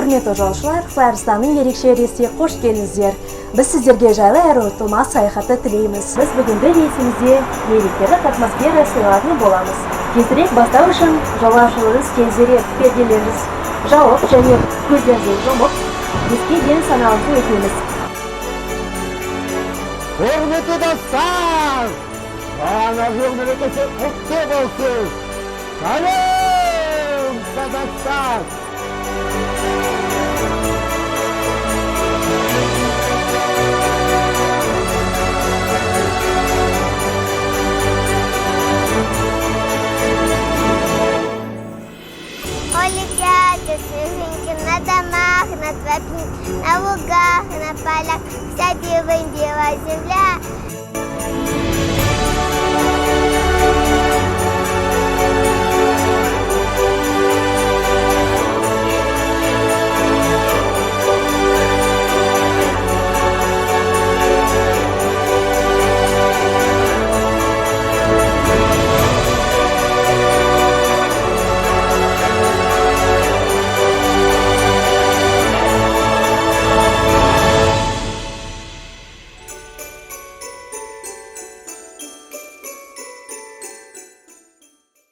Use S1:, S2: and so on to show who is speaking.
S1: Құрметті жолаушылар, Флайерстанның ерекше рейсіне қош келдіңіздер. Біз сіздерге жайлы әрі ұтылмас саяхатты тілейміз. Біз бүгінгі рейсімізде мерекелік атмосфера сыйлайтын боламыз. Тезірек бастау үшін жолаушыларыңыз тезірек перделеріңіз жауып және көздеріңізді жұмып, беске дейін санауды өтінеміз.
S2: Құрметті достар! Жаңа жыл мерекесі құтты болсын! Салам, Қазақстан!
S3: Олимпиада, снежинки на домах, на тропинках, на лугах, на полях. Вся белая земля